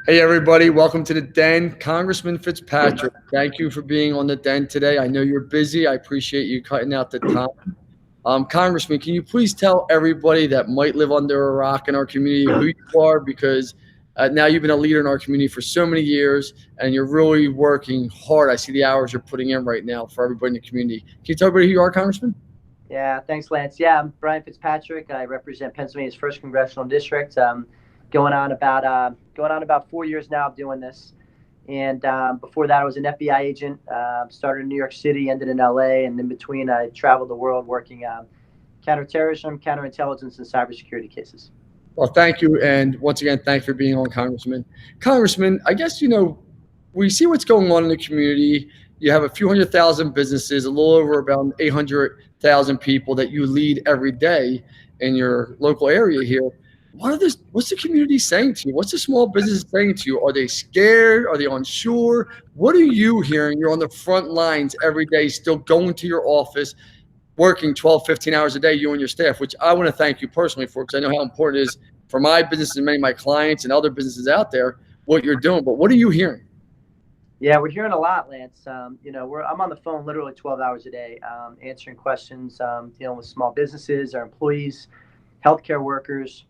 Hey, everybody. Welcome to the Den. Congressman Fitzpatrick, thank you for being on the Den today. I know you're busy. I appreciate you cutting out the time. Congressman, can you please tell everybody that might live under a rock in our community who you are? Because now you've been a leader in our community for so many years and you're really working hard. I see the hours you're putting in right now for everybody in the community. Can you tell everybody who you are, Congressman? Yeah, thanks, Lance. Yeah, I'm Brian Fitzpatrick. I represent Pennsylvania's first congressional district. Going on about 4 years now of doing this, and before that, I was an FBI agent. Started in New York City, ended in LA, and in between, I traveled the world working counterterrorism, counterintelligence, and cybersecurity cases. Well, thank you. And once again, thanks for being on, Congressman. Congressman, I guess, we see what's going on in the community. You have a few 100,000 businesses, a little over about 800,000 people that you lead every day in your local area here. What's the community saying to you? What's the small business saying to you? Are they scared? Are they unsure? What are you hearing? You're on the front lines every day, still going to your office, working 12, 15 hours a day, you and your staff, which I want to thank you personally for, because I know how important it is for my business and many of my clients and other businesses out there, what you're doing. But what are you hearing? Yeah, we're hearing a lot, Lance. I'm on the phone literally 12 hours a day, answering questions, dealing with small businesses, our employees, healthcare workers,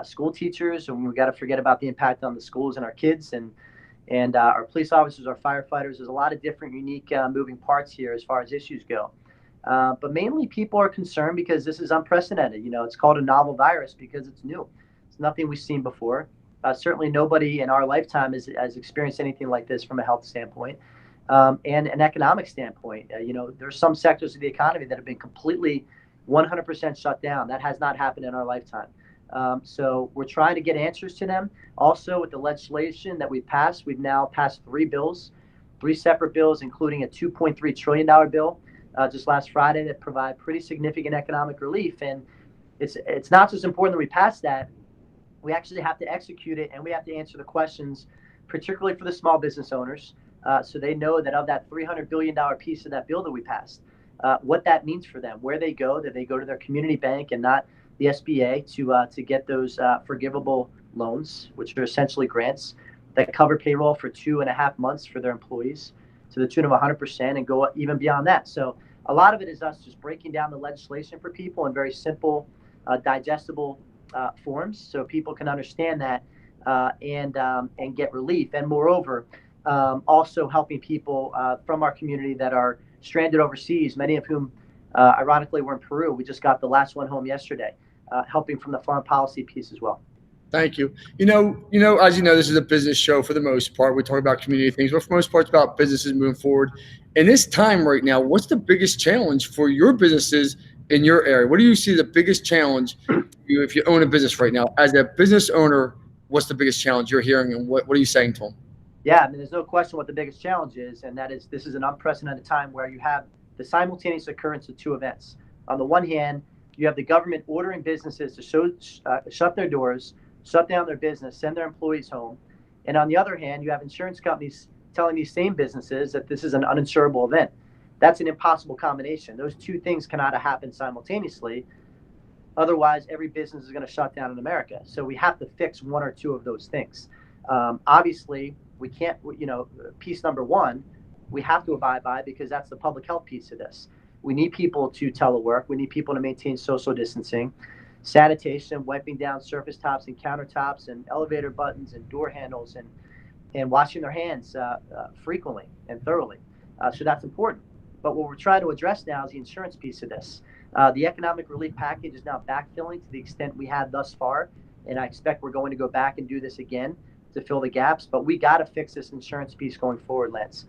school teachers, and we got to forget about the impact on the schools and our kids, and our police officers, our firefighters. There's a lot of different, unique, moving parts here as far as issues go. But mainly, people are concerned because this is unprecedented. It's called a novel virus because it's new. It's nothing we've seen before. Certainly, nobody in our lifetime has experienced anything like this from a health standpoint and an economic standpoint. There's some sectors of the economy that have been completely 100% shut down. That has not happened in our lifetime. So we're trying to get answers to them. Also, with the legislation that we've passed, we've now passed three separate bills, including a $2.3 trillion bill just last Friday that provide pretty significant economic relief. And it's not just important that we pass that. We actually have to execute it, and we have to answer the questions, particularly for the small business owners, so they know that of that $300 billion piece of that bill that we passed, what that means for them, where they go, that they go to their community bank and not the SBA to get those forgivable loans, which are essentially grants that cover payroll for 2.5 months for their employees to the tune of 100% and go even beyond that. So a lot of it is us just breaking down the legislation for people in very simple, digestible forms so people can understand that and get relief. And moreover, also helping people from our community that are stranded overseas, many of whom, ironically, were in Peru. We just got the last one home yesterday, helping from the foreign policy piece as well. Thank you. As you know, this is a business show for the most part. We talk about community things, but for the most part, it's about businesses moving forward. In this time right now, what's the biggest challenge for your businesses in your area? What do you see the biggest challenge if you own a business right now? As a business owner, what's the biggest challenge you're hearing, and what are you saying to them? Yeah, I mean, there's no question what the biggest challenge is, and that is this is an unprecedented time where you have the simultaneous occurrence of two events. On the one hand, you have the government ordering businesses to shut their doors, shut down their business, send their employees home. And on the other hand, you have insurance companies telling these same businesses that this is an uninsurable event. That's an impossible combination. Those two things cannot happen simultaneously. Otherwise, every business is going to shut down in America. So we have to fix one or two of those things. Obviously, we can't, piece number one, we have to abide by because that's the public health piece of this. We need people to telework. We need people to maintain social distancing, sanitation, wiping down surface tops and countertops and elevator buttons and door handles and washing their hands frequently and thoroughly. So that's important. But what we're trying to address now is the insurance piece of this. The economic relief package is now backfilling to the extent we have thus far, and I expect we're going to go back and do this again to fill the gaps. But we got to fix this insurance piece going forward, Lance.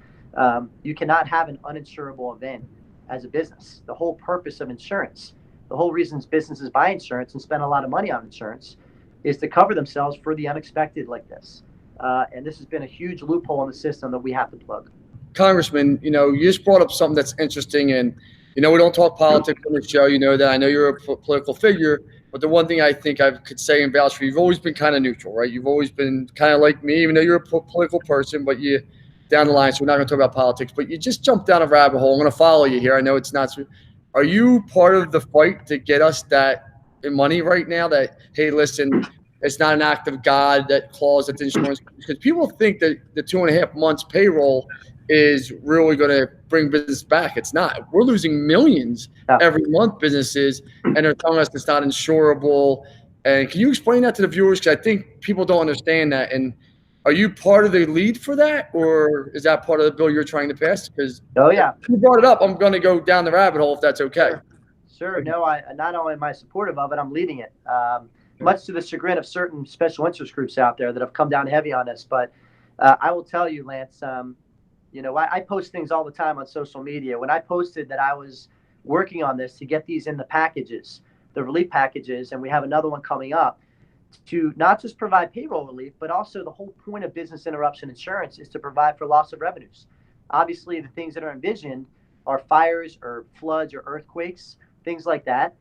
You cannot have an uninsurable event as a business. The whole purpose of insurance, the whole reason businesses buy insurance and spend a lot of money on insurance, is to cover themselves for the unexpected like this. And this has been a huge loophole in the system that we have to plug. Congressman, you just brought up something that's interesting, and we don't talk politics on the show. You know that. I know you're a political figure, but the one thing I think I could say and vouch for, you've always been kind of neutral, right? You've always been kind of like me, even though you're a political person, but you down the line. So we're not going to talk about politics, but you just jumped down a rabbit hole. I'm going to follow you here. I know it's not. Are you part of the fight to get us that money right now? That, hey, listen, It's not an act of God that clause that the insurance, because people think that the 2.5 months payroll is really going to bring business back. It's not. We're losing millions Yeah. every month, businesses, and they're telling us it's not insurable. And can you explain that to the viewers? Because I think people don't understand that. And are you part of the lead for that, or is that part of the bill you're trying to pass? Because Oh yeah, you brought it up, I'm going to go down the rabbit hole if that's okay. sure. No, I not only am I supportive of it, I'm leading it. Much to the chagrin of certain special interest groups out there that have come down heavy on this. But I will tell you, Lance, I post things all the time on social media. When I posted that I was working on this to get these in the packages, the relief packages, and we have another one coming up, to not just provide payroll relief, but also the whole point of business interruption insurance is to provide for loss of revenues. Obviously, the things that are envisioned are fires or floods or earthquakes, things like that.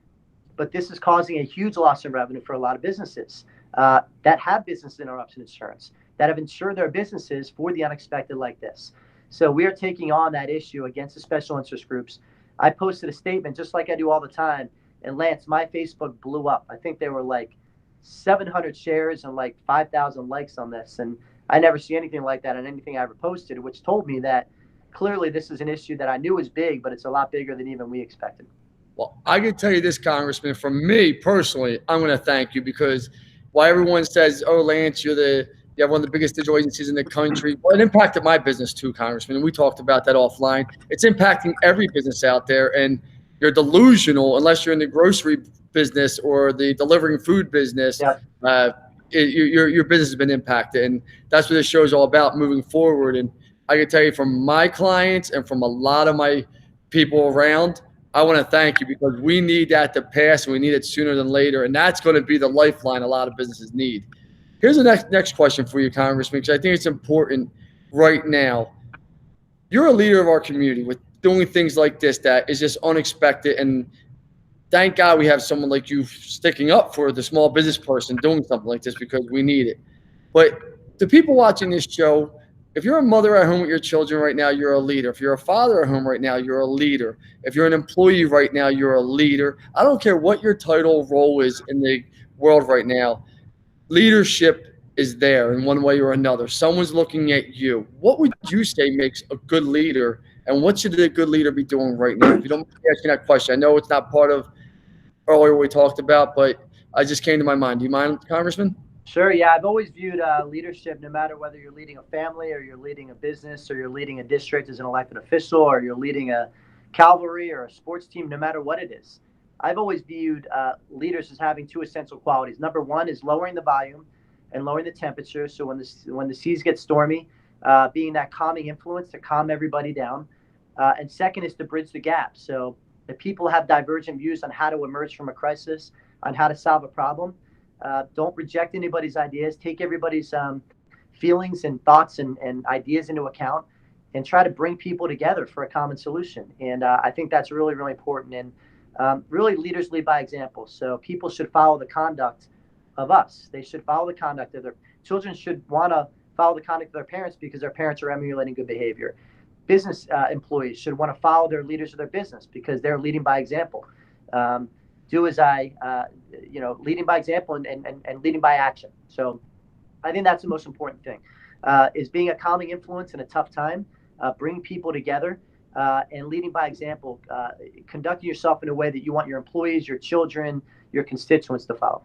But this is causing a huge loss in revenue for a lot of businesses that have business interruption insurance, that have insured their businesses for the unexpected like this. So we are taking on that issue against the special interest groups. I posted a statement just like I do all the time. And Lance, my Facebook blew up. I think there were like 700 shares and like 5,000 likes on this. And I never see anything like that on anything I ever posted, which told me that clearly this is an issue that I knew was big, but it's a lot bigger than even we expected. Well, I can tell you this, Congressman, from me personally, I'm going to thank you, because while everyone says, oh, Lance, you have one of the biggest digital agencies in the country. Well, it impacted my business too, Congressman. And we talked about that offline. It's impacting every business out there. And you're delusional unless you're in the grocery business or the delivering food business. Yeah. Your business has been impacted. And that's what this show is all about moving forward. And I can tell you from my clients and from a lot of my people around, I want to thank you, because we need that to pass, and we need it sooner than later. And that's going to be the lifeline a lot of businesses need. Here's the next question for you, Congressman, because I think it's important right now. You're a leader of our community with doing things like this that is just unexpected. And thank God we have someone like you sticking up for the small business person doing something like this, because we need it. But the people watching this show, if you're a mother at home with your children right now, you're a leader. If you're a father at home right now, you're a leader. If you're an employee right now, you're a leader. I don't care what your title role is in the world right now. Leadership is there in one way or another. Someone's looking at you. What would you say makes a good leader, and what should a good leader be doing right now? If you don't mind me asking that question, I know it's not part of earlier what we talked about, but I just came to my mind. Do you mind, Congressman? Sure. Yeah. I've always viewed leadership, no matter whether you're leading a family or you're leading a business or you're leading a district as an elected official or you're leading a cavalry or a sports team, no matter what it is. I've always viewed leaders as having two essential qualities. Number one is lowering the volume and lowering the temperature. So when the seas get stormy, being that calming influence to calm everybody down. And second is to bridge the gap. So the people have divergent views on how to emerge from a crisis, on how to solve a problem. Don't reject anybody's ideas. Take everybody's feelings and thoughts and ideas into account, and try to bring people together for a common solution. And I think that's really, really important. And really, leaders lead by example. So people should follow the conduct of us. They should follow the conduct of their children. Should want to follow the conduct of their parents because their parents are emulating good behavior. Business employees should want to follow their leaders of their business because they're leading by example. Do as leading by example and leading by action. So I think that's the most important thing, is being a calming influence in a tough time, bringing people together, and leading by example, conducting yourself in a way that you want your employees, your children, your constituents to follow.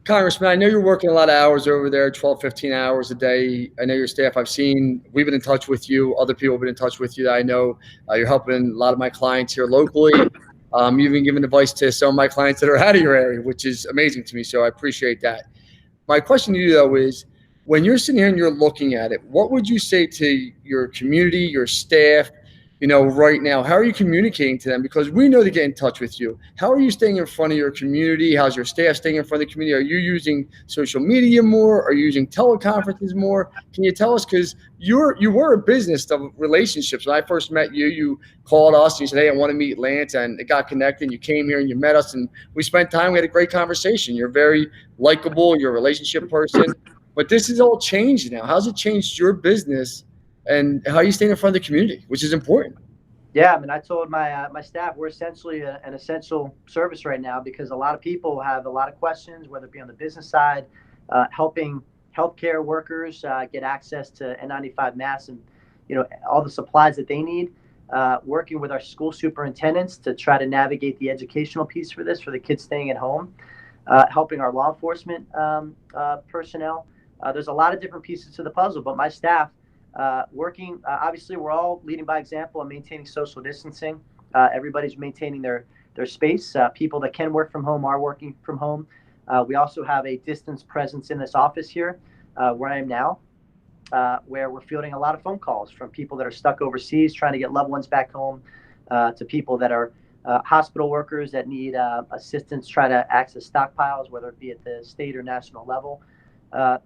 Congressman, I know you're working a lot of hours over there, 12, 15 hours a day. I know your staff, we've been in touch with you. Other people have been in touch with you that I know. You're helping a lot of my clients here locally. You've even given advice to some of my clients that are out of your area, which is amazing to me. So I appreciate that. My question to you, though, is when you're sitting here and you're looking at it, what would you say to your community, your staff, right now? How are you communicating to them? Because we know to get in touch with you. How are you staying in front of your community? How's your staff staying in front of the community? Are you using social media more? Are you using teleconferences more? Can you tell us? Because you were a business of relationships. When I first met you, you called us and you said, hey, I want to meet Lance, and it got connected. You came here and you met us and we spent time. We had a great conversation. You're very likable. You're a relationship person. But this has all changed now. How's it changed your business? And how are you staying in front of the community, which is important? Yeah, I mean, I told my staff we're essentially an essential service right now because a lot of people have a lot of questions, whether it be on the business side, helping healthcare workers get access to N95 masks and all the supplies that they need. Working with our school superintendents to try to navigate the educational piece for this for the kids staying at home, helping our law enforcement personnel. There's a lot of different pieces to the puzzle, but my staff working. Obviously, we're all leading by example and maintaining social distancing. Everybody's maintaining their space. People that can work from home are working from home. We also have a distance presence in this office here, where I am now, where we're fielding a lot of phone calls from people that are stuck overseas trying to get loved ones back home, to people that are hospital workers that need assistance trying to access stockpiles, whether it be at the state or national level.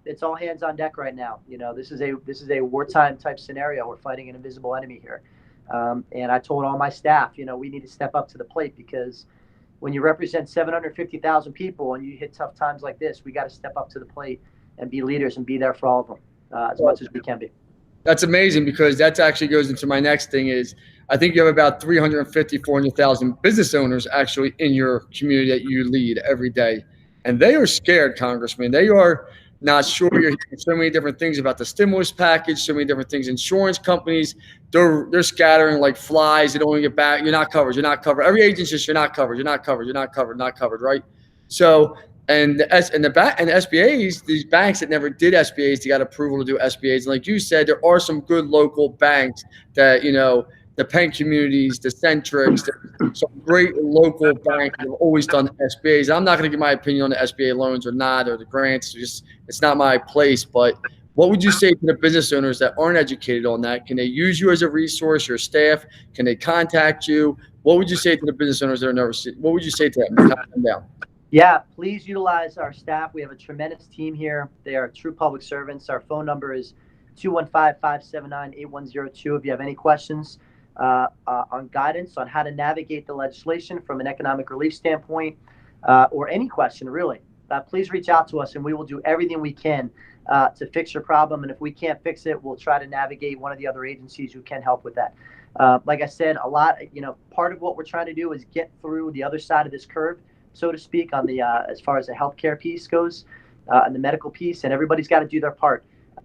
It's all hands on deck right now. This is a wartime type scenario. We're fighting an invisible enemy here, and I told all my staff, we need to step up to the plate because when you represent 750,000 people and you hit tough times like this, we got to step up to the plate and be leaders and be there for all of them as much as we can be. That's amazing because that actually goes into my next thing is I think you have about 350, 400,000 business owners actually in your community that you lead every day. And they are scared, Congressman. They are not sure. You're hearing so many different things about the stimulus package, so many different things. Insurance companies, they're scattering like flies. They don't want to get back. You're not covered. You're not covered. Every agent's just you're not covered. You're not covered. You're not covered. Not covered. Right. So and the SBAs, these banks that never did SBAs, they got approval to do SBAs. And like you said, there are some good local banks that the Penn Communities, the Centrics, some great local banks that have always done SBAs. I'm not going to give my opinion on the SBA loans or not, or the grants. It's not my place. But what would you say to the business owners that aren't educated on that? Can they use you as a resource, your staff? Can they contact you? What would you say to the business owners that are nervous? What would you say to them to calm them down? Yeah, please utilize our staff. We have a tremendous team here. They are true public servants. Our phone number is 215-579-8102. If you have any questions on guidance on how to navigate the legislation from an economic relief standpoint, or any question really, please reach out to us and we will do everything we can to fix your problem. And if we can't fix it, we'll try to navigate one of the other agencies who can help with that. Like I said, part of what we're trying to do is get through the other side of this curve, so to speak, on the as far as the healthcare piece goes, and the medical piece, and everybody's got to do their part.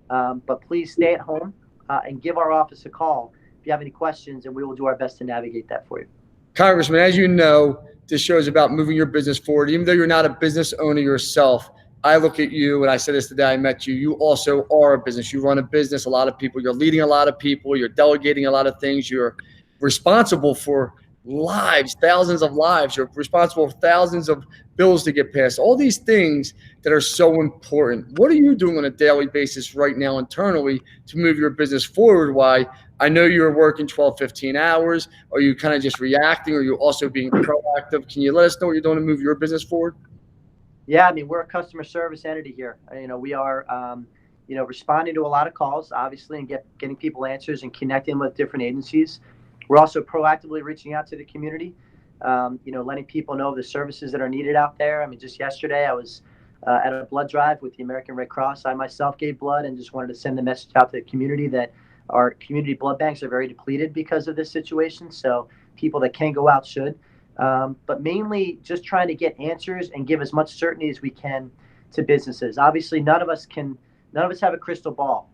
But please stay at home and give our office a call if you have any questions, and we will do our best to navigate that for you. Congressman, as you know, this show is about moving your business forward. Even though you're not a business owner yourself, I look at you, and I said this the day I met you. You also are a business. You run a business. A lot of people. You're leading a lot of people. You're delegating a lot of things. You're responsible for lives, thousands of lives. You're responsible for thousands of bills to get passed. All these things that are so important. What are you doing on a daily basis right now internally to move your business forward? Why? I know you're working 12, 15 hours. Are you kind of just reacting? Or are you also being proactive? Can you let us know what you're doing to move your business forward? Yeah, I mean, we're a customer service entity here. We are, responding to a lot of calls, obviously, and getting people answers and connecting with different agencies. We're also proactively reaching out to the community, letting people know the services that are needed out there. I mean, just yesterday I was at a blood drive with the American Red Cross. I myself gave blood and just wanted to send the message out to the community that our community blood banks are very depleted because of this situation. So people that can go out should. But mainly just trying to get answers and give as much certainty as we can to businesses. Obviously, none of us have a crystal ball.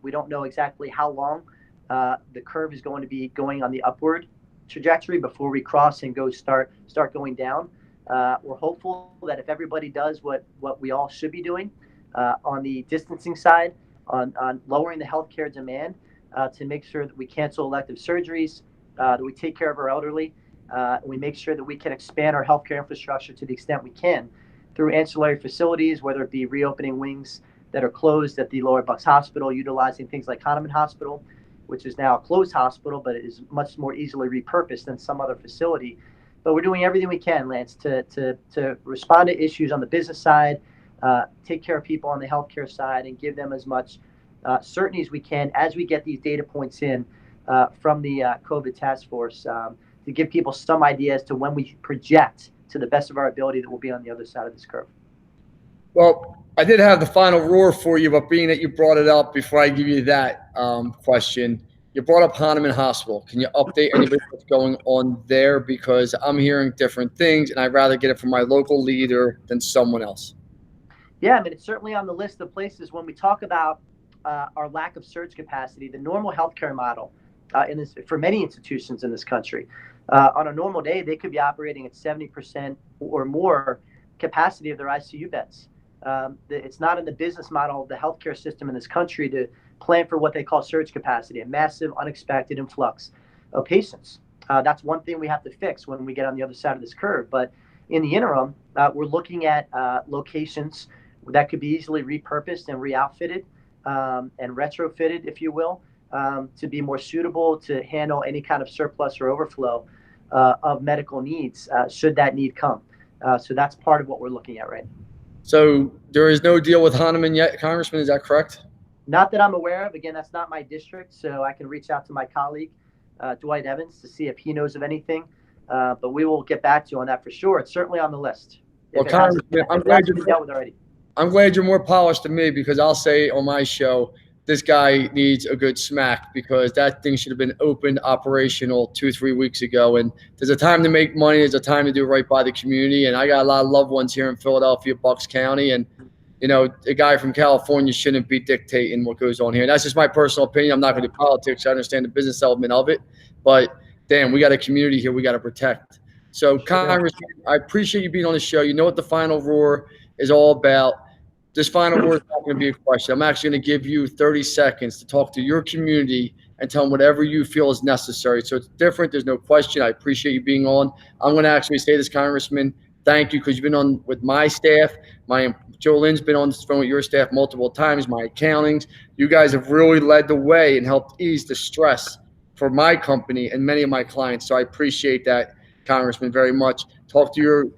We don't know exactly how long the curve is going to be going on the upward trajectory before we cross and start going down. We're hopeful that if everybody does what we all should be doing on the distancing side, on lowering the healthcare demand, to make sure that we cancel elective surgeries, that we take care of our elderly, we make sure that we can expand our healthcare infrastructure to the extent we can through ancillary facilities, whether it be reopening wings that are closed at the Lower Bucks Hospital, utilizing things like Hahnemann Hospital, which is now a closed hospital, but it is much more easily repurposed than some other facility. But we're doing everything we can, Lance, to respond to issues on the business side, take care of people on the healthcare side, and give them as much certainty as we can as we get these data points in from the COVID task force, to give people some idea as to when we project to the best of our ability that we'll be on the other side of this curve. Well, I did have the final roar for you, but being that you brought it up before I give you that question, You brought up Hahnemann Hospital. Can you update anybody what's going on there? Because I'm hearing different things, and I'd rather get it from my local leader than someone else. Yeah, I mean, it's certainly on the list of places when we talk about our lack of surge capacity. The normal healthcare model for many institutions in this country, on a normal day, they could be operating at 70% or more capacity of their ICU beds. It's not in the business model of the healthcare system in this country to plan for what they call surge capacity, a massive, unexpected influx of patients. That's one thing we have to fix when we get on the other side of this curve. But in the interim, we're looking at locations that could be easily repurposed and re-outfitted and retrofitted, if you will, to be more suitable to handle any kind of surplus or overflow of medical needs should that need come. So that's part of what we're looking at right now. So there is no deal with Hahnemann yet, Congressman, is that correct? Not that I'm aware of. Again, that's not my district, so I can reach out to my colleague, Dwight Evans, to see if he knows of anything. But we will get back to you on that for sure. It's certainly on the list. Well, Congressman, I'm glad you're dealt with already. I'm glad you're more polished than me, because I'll say on my show, this guy needs a good smack, because that thing should have been open, operational 2-3 weeks ago. And there's a time to make money. There's a time to do right by the community. And I got a lot of loved ones here in Philadelphia, Bucks County. And, you know, a guy from California shouldn't be dictating what goes on here. And that's just my personal opinion. I'm not going to do politics. I understand the business element of it. But, damn, we got a community here we got to protect. So, Congressman, I appreciate you being on the show. You know what the final roar is all about. This final word is not going to be a question. I'm actually going to give you 30 seconds to talk to your community and tell them whatever you feel is necessary. So it's different. There's no question. I appreciate you being on. I'm going to actually say this, Congressman, thank you, because you've been on with my staff. Joe Lynn's been on the phone with your staff multiple times, my accountings. You guys have really led the way and helped ease the stress for my company and many of my clients. So I appreciate that, Congressman, very much. Talk to your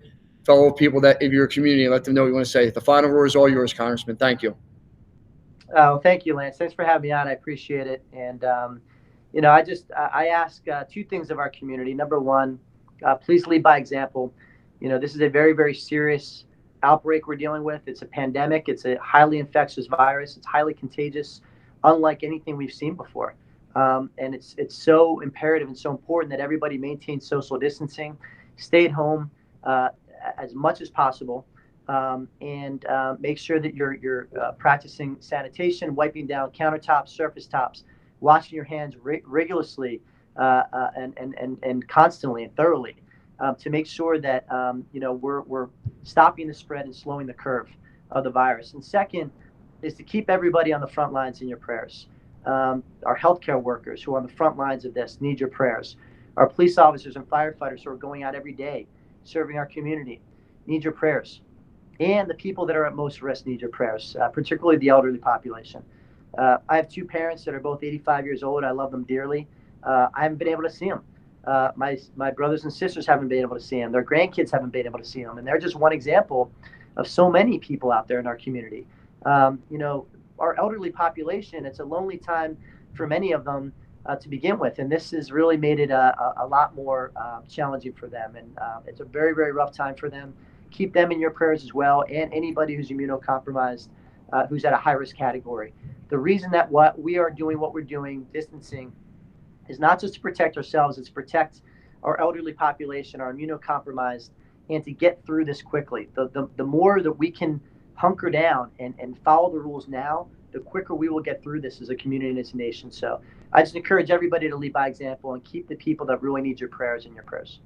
fellow people that in your community and let them know what you want to say. The final word is all yours, Congressman. Thank you. Oh, thank you, Lance. Thanks for having me on. I appreciate it. And, you know, I ask two things of our community. Number one, please lead by example. You know, this is a very, very serious outbreak we're dealing with. It's a pandemic. It's a highly infectious virus. It's highly contagious, unlike anything we've seen before. And it's so imperative and so important that everybody maintain social distancing, stay at home, as much as possible, and make sure that you're practicing sanitation, wiping down countertops, surface tops, washing your hands rigorously and constantly and thoroughly to make sure that you know we're stopping the spread and slowing the curve of the virus. And second is to keep everybody on the front lines in your prayers. Our healthcare workers who are on the front lines of this need your prayers. Our police officers and firefighters who are going out every day serving our community need your prayers, and the people that are at most risk need your prayers, particularly the elderly population. I have two parents that are both 85 years old. I love them dearly. I haven't been able to see them. My brothers and sisters haven't been able to see them. Their grandkids haven't been able to see them, and they're just one example of so many people out there in our community. You know, our elderly population, it's a lonely time for many of them to begin with, and this has really made it a lot more challenging for them, and it's a very, very rough time for them. Keep them in your prayers as well, and anybody who's immunocompromised, who's at a high-risk category. The reason that what we're doing, distancing, is not just to protect ourselves, it's to protect our elderly population, our immunocompromised, and to get through this quickly. The more that we can hunker down and follow the rules now, the quicker we will get through this as a community and as a nation. So I just encourage everybody to lead by example and keep the people that really need your prayers in your prayers.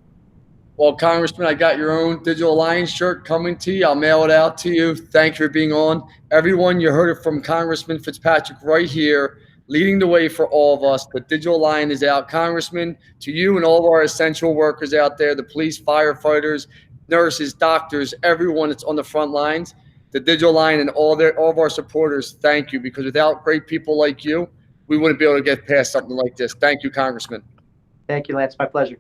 Well, Congressman, I got your own Digital Alliance shirt coming to you. I'll mail it out to you. Thank you for being on. Everyone, you heard it from Congressman Fitzpatrick right here, leading the way for all of us. The Digital Alliance is out. Congressman, to you and all of our essential workers out there, the police, firefighters, nurses, doctors, everyone that's on the front lines, the Digital Alliance and all of our supporters, thank you, because without great people like you, we wouldn't be able to get past something like this. Thank you, Congressman. Thank you, Lance. My pleasure.